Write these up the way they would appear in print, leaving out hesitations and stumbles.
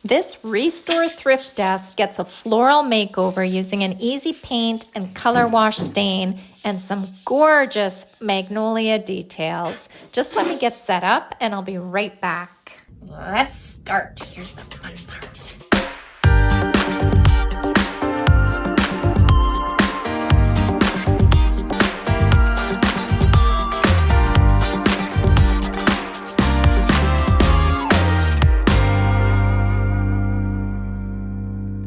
This Restore Thrift desk gets a floral makeover using an easy paint and color wash stain and some gorgeous Magnolia details. Just let me get set up and I'll be right back. Let's start. Here's the fun part.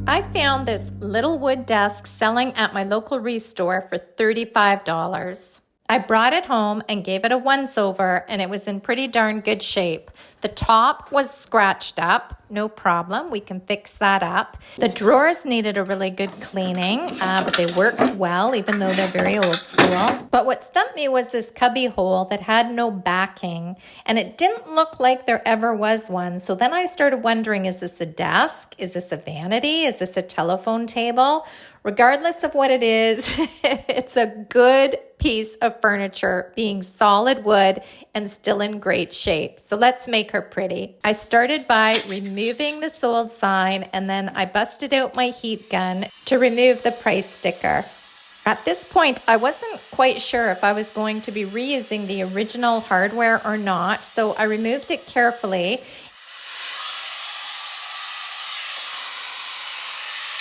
I found this little wood desk selling at my local Restore for $35. I brought it home and gave it a once-over, and it was in pretty darn good shape. The top was scratched up, no problem, we can fix that up. The drawers needed a really good cleaning, but they worked well, even though they're very old school. But what stumped me was this cubby hole that had no backing, and it didn't look like there ever was one. So then I started wondering, is this a desk? Is this a vanity? Is this a telephone table? Regardless of what it is, it's a good piece of furniture, being solid wood and still in great shape. So let's make her pretty. I started by removing the sold sign, and then I busted out my heat gun to remove the price sticker. At this point, I wasn't quite sure if I was going to be reusing the original hardware or not, so I removed it carefully.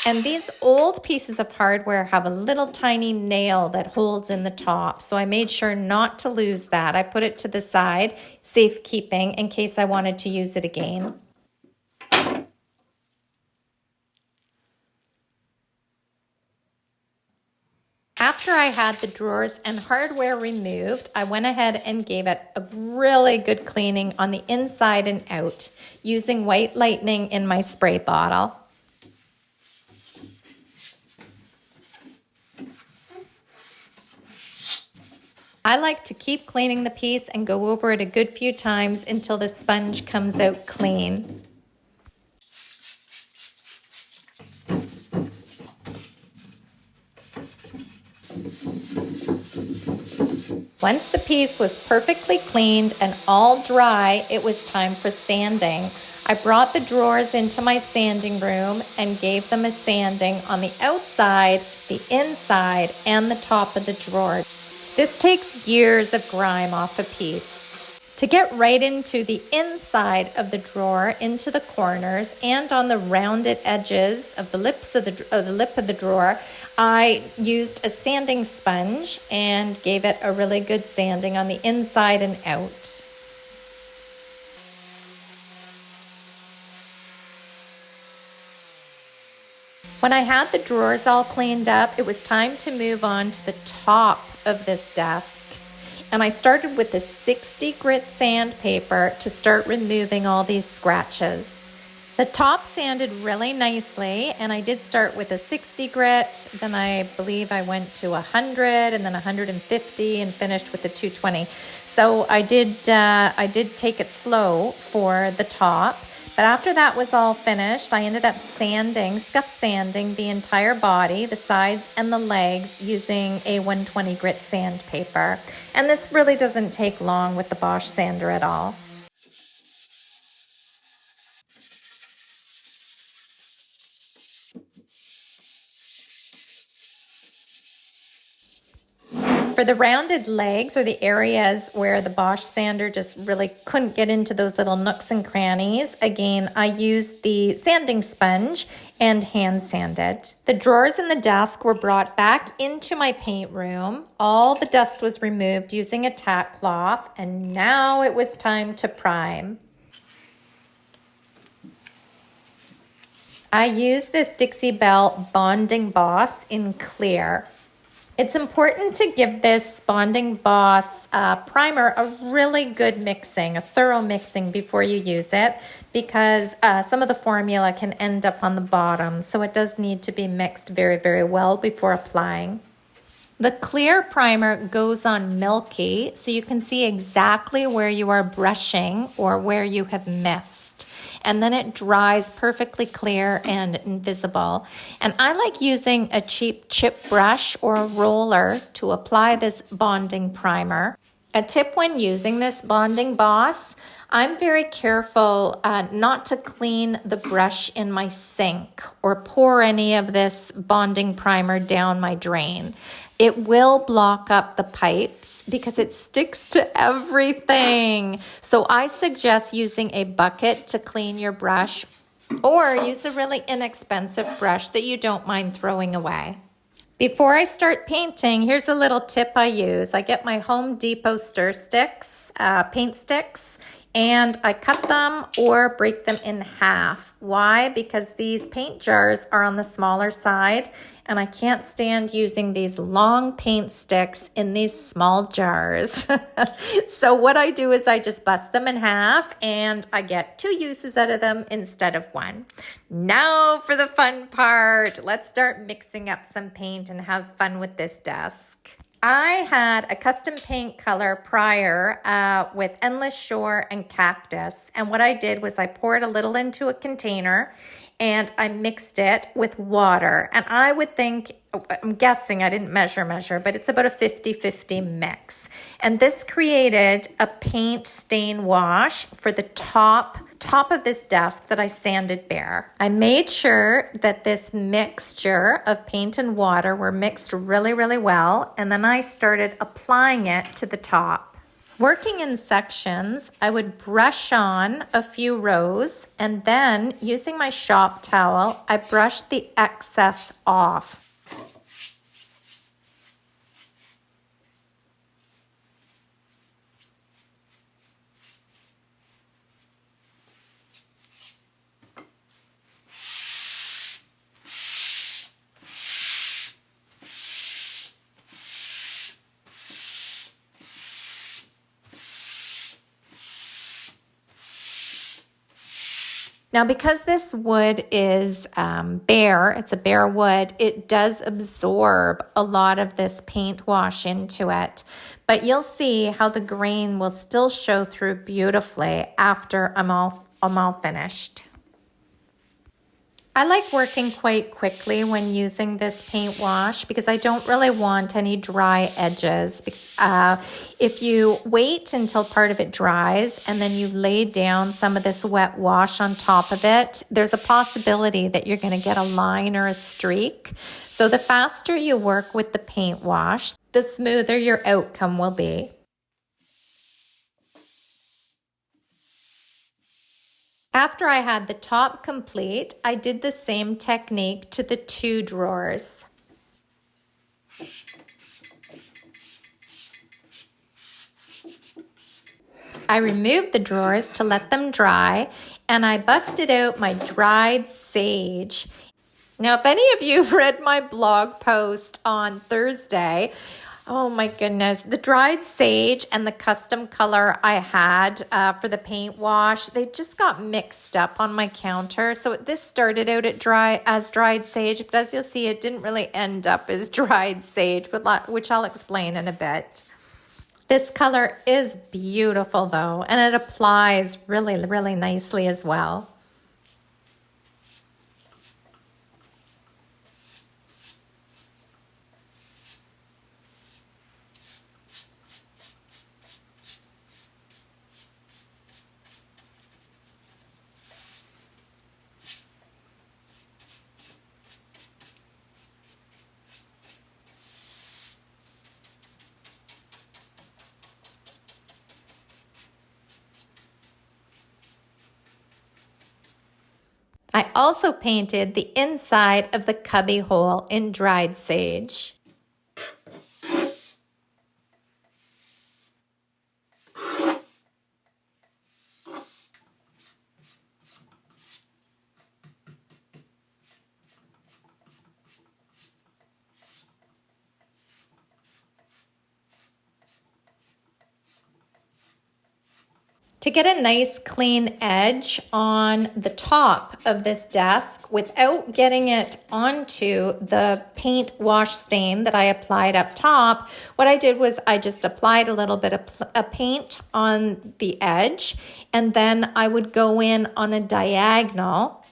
And these old pieces of hardware have a little tiny nail that holds in the top, so I made sure not to lose that. I put it to the side, safekeeping, in case I wanted to use it again. After I had the drawers and hardware removed, I went ahead and gave it a really good cleaning on the inside and out, using White Lightning in my spray bottle. I like to keep cleaning the piece and go over it a good few times until the sponge comes out clean. Once the piece was perfectly cleaned and all dry, it was time for sanding. I brought the drawers into my sanding room and gave them a sanding on the outside, the inside, and the top of the drawer. This takes years of grime off a piece. To get right into the inside of the drawer, into the corners, and on the rounded edges of the lip of the drawer, I used a sanding sponge and gave it a really good sanding on the inside and out. When I had the drawers all cleaned up, it was time to move on to the top of this desk. And I started with the 60 grit sandpaper to start removing all these scratches. The top sanded really nicely, and I did start with a 60 grit, then I believe I went to 100 and then 150 and finished with the 220. So I did take it slow for the top. But after that was all finished, I ended up sanding, scuff sanding the entire body, the sides and the legs using a 120 grit sandpaper. And this really doesn't take long with the Bosch sander at all. For the rounded legs, or the areas where the Bosch sander just really couldn't get into those little nooks and crannies, again, I used the sanding sponge and hand sanded. The drawers in the desk were brought back into my paint room. All the dust was removed using a tack cloth, and now it was time to prime. I used this Dixie Belle Bonding Boss in clear. It's important to give this Bonding Boss primer a really good mixing, a thorough mixing before you use it, because some of the formula can end up on the bottom, so it does need to be mixed very, very well before applying. The clear primer goes on milky, so you can see exactly where you are brushing or where you have missed. And then it dries perfectly clear and invisible. And I like using a cheap chip brush or a roller to apply this bonding primer. A tip when using this Bonding Boss, I'm very careful not to clean the brush in my sink or pour any of this bonding primer down my drain. It will block up the pipes because it sticks to everything. So I suggest using a bucket to clean your brush, or use a really inexpensive brush that you don't mind throwing away. Before I start painting, here's a little tip I use. I get my Home Depot stir sticks, paint sticks, and I cut them or break them in half. Why? Because these paint jars are on the smaller side, and I can't stand using these long paint sticks in these small jars. So what I do is I just bust them in half, and I get 2 uses out of them instead of 1. Now for the fun part. Let's start mixing up some paint and have fun with this desk. I had a custom paint color prior with Endless Shore and Cactus. And what I did was I poured a little into a container and I mixed it with water. And I would think, I'm guessing, I didn't measure, but it's about a 50-50 mix. And this created a paint stain wash for the top of this desk that I sanded bare. I made sure that this mixture of paint and water were mixed really, really well, and then I started applying it to the top. Working in sections, I would brush on a few rows, and then using my shop towel, I brushed the excess off. Now, because this wood is bare, it's a bare wood, it does absorb a lot of this paint wash into it. But you'll see how the grain will still show through beautifully after I'm all finished. I like working quite quickly when using this paint wash because I don't really want any dry edges. Because if you wait until part of it dries and then you lay down some of this wet wash on top of it, there's a possibility that you're going to get a line or a streak. So the faster you work with the paint wash, the smoother your outcome will be. After I had the top complete, I did the same technique to the 2 drawers. I removed the drawers to let them dry, and I busted out my dried sage. Now, if any of you read my blog post on Thursday, oh my goodness, the dried sage and the custom color I had for the paint wash, they just got mixed up on my counter. So this started out as dried sage, but as you'll see, it didn't really end up as dried sage, which I'll explain in a bit. This color is beautiful though, and it applies really, really nicely as well. I also painted the inside of the cubby hole in dried sage. To get a nice clean edge on the top of this desk without getting it onto the paint wash stain that I applied up top, what I did was I just applied a little bit of paint on the edge, and then I would go in on a diagonal,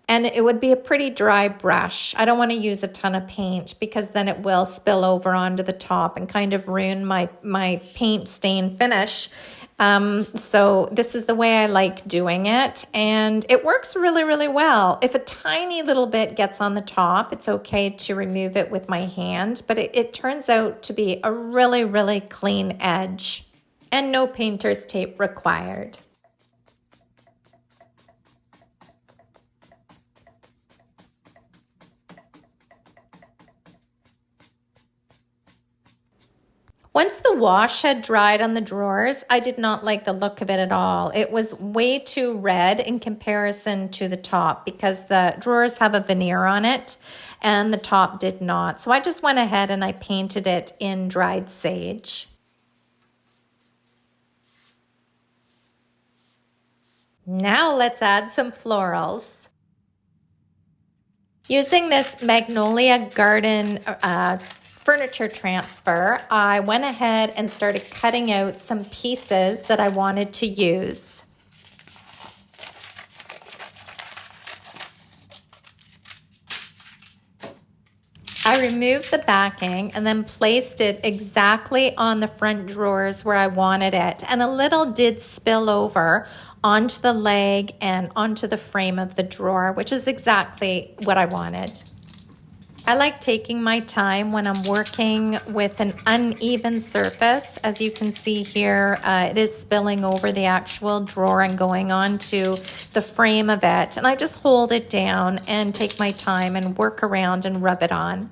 and it would be a pretty dry brush. I don't want to use a ton of paint because then it will spill over onto the top and kind of ruin my paint stain finish. So this is the way I like doing it, and it works really, really well. If a tiny little bit gets on the top, it's okay to remove it with my hand, but it turns out to be a really, really clean edge, and no painter's tape required. Once the wash had dried on the drawers, I did not like the look of it at all. It was way too red in comparison to the top because the drawers have a veneer on it and the top did not. So I just went ahead and I painted it in dried sage. Now let's add some florals. Using this Magnolia garden furniture transfer, I went ahead and started cutting out some pieces that I wanted to use. I removed the backing and then placed it exactly on the front drawers where I wanted it. And a little did spill over onto the leg and onto the frame of the drawer, which is exactly what I wanted. I like taking my time when I'm working with an uneven surface. As you can see here, it is spilling over the actual drawer and going onto the frame of it. And I just hold it down and take my time and work around and rub it on.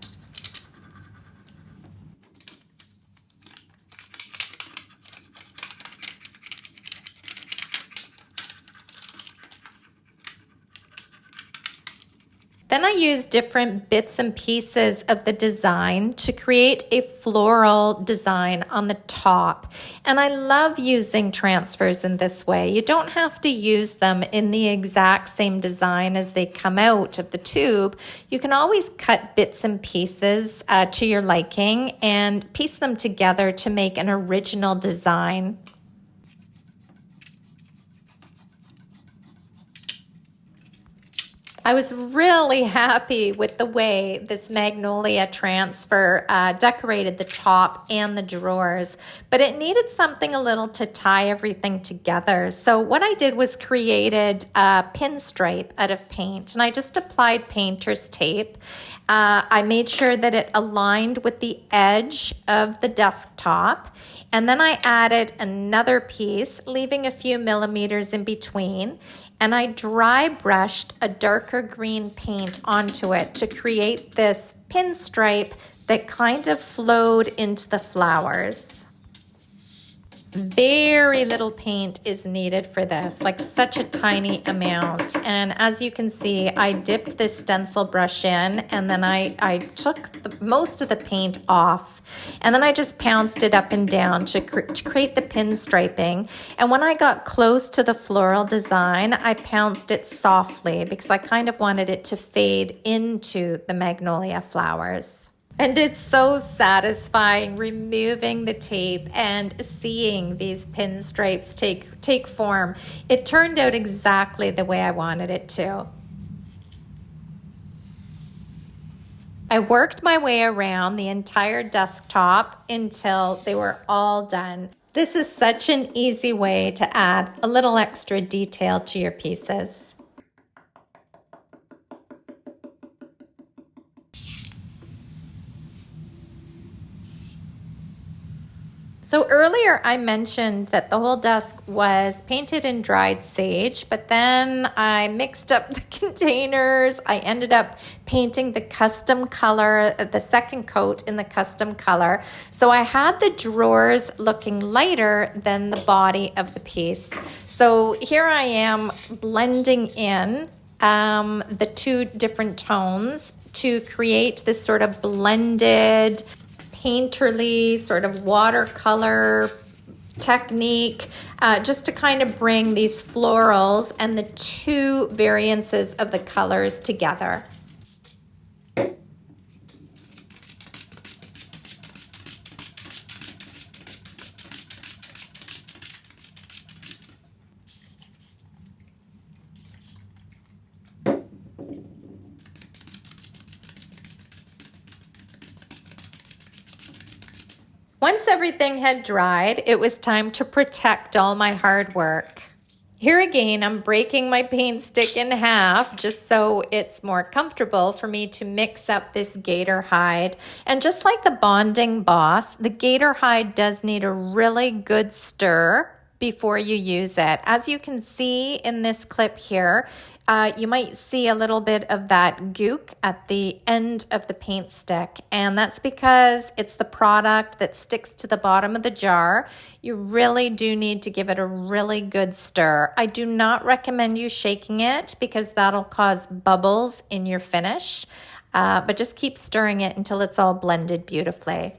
Then I use different bits and pieces of the design to create a floral design on the top. And I love using transfers in this way. You don't have to use them in the exact same design as they come out of the tube. You can always cut bits and pieces to your liking and piece them together to make an original design. I was really happy with the way this Magnolia transfer decorated the top and the drawers, but it needed something a little to tie everything together. So what I did was created a pinstripe out of paint, and I just applied painter's tape. I made sure that it aligned with the edge of the desktop, and then I added another piece, leaving a few millimeters in between. And I dry brushed a darker green paint onto it to create this pinstripe that kind of flowed into the flowers. Very little paint is needed for this, like such a tiny amount. And as you can see, I dipped this stencil brush in and then I took most of the paint off. And then I just pounced it up and down to create the pinstriping. And when I got close to the floral design, I pounced it softly because I kind of wanted it to fade into the magnolia flowers. And it's so satisfying removing the tape and seeing these pinstripes take form. It turned out exactly the way I wanted it to. I worked my way around the entire desktop until they were all done. This is such an easy way to add a little extra detail to your pieces. So earlier I mentioned that the whole desk was painted in dried sage, but then I mixed up the containers. I ended up painting the custom color, the second coat in the custom color. So I had the drawers looking lighter than the body of the piece. So here I am blending in the two different tones to create this sort of blended painterly sort of watercolor technique, just to kind of bring these florals and the two variances of the colors together. Once everything had dried, it was time to protect all my hard work. Here again, I'm breaking my paint stick in half just so it's more comfortable for me to mix up this gator hide. And just like the bonding boss, the gator hide does need a really good stir before you use it. As you can see in this clip here, you might see a little bit of that gook at the end of the paint stick, and that's because it's the product that sticks to the bottom of the jar. You really do need to give it a really good stir. I do not recommend you shaking it because that'll cause bubbles in your finish, but just keep stirring it until it's all blended beautifully.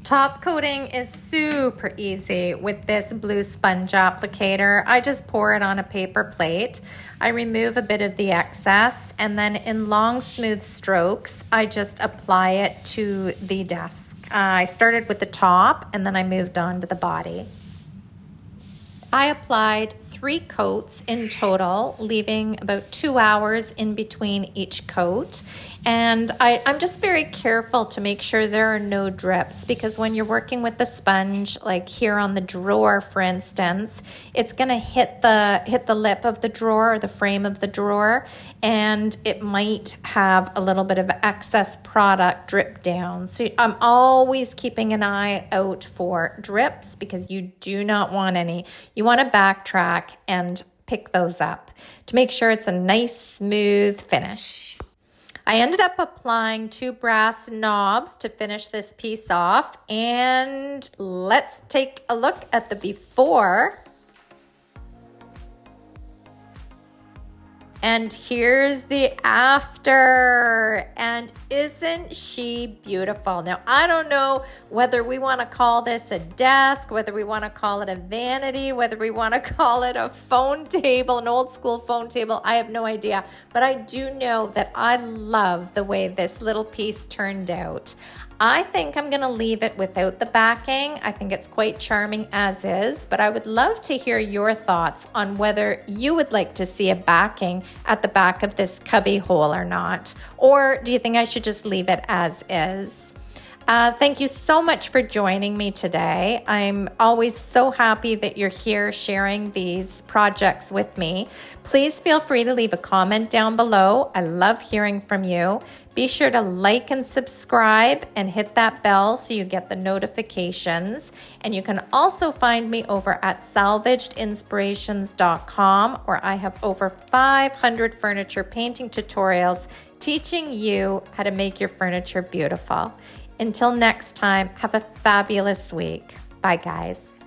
Top coating is super easy with this blue sponge applicator. I just pour it on a paper plate. I remove a bit of the excess, and then in long smooth strokes, I just apply it to the desk. I started with the top and then I moved on to the body. I applied 3 coats in total, leaving about 2 hours in between each coat. And I'm just very careful to make sure there are no drips, because when you're working with the sponge, like here on the drawer, for instance, it's going to hit the lip of the drawer or the frame of the drawer, and it might have a little bit of excess product drip down. So I'm always keeping an eye out for drips because you do not want any. You want to backtrack and pick those up to make sure it's a nice smooth finish. I ended up applying 2 brass knobs to finish this piece off, and let's take a look at the before. And here's the after, and isn't she beautiful? Now, I don't know whether we want to call this a desk, whether we want to call it a vanity, whether we want to call it a phone table, an old school phone table. I have no idea, but I do know that I love the way this little piece turned out. I think I'm going to leave it without the backing. I think it's quite charming as is, but I would love to hear your thoughts on whether you would like to see a backing at the back of this cubby hole or not. Or do you think I should just leave it as is? Thank you so much for joining me today. I'm always so happy that you're here sharing these projects with me. Please feel free to leave a comment down below. I love hearing from you. Be sure to like and subscribe and hit that bell so you get the notifications. And you can also find me over at salvagedinspirations.com, where I have over 500 furniture painting tutorials teaching you how to make your furniture beautiful. Until next time, have a fabulous week. Bye, guys.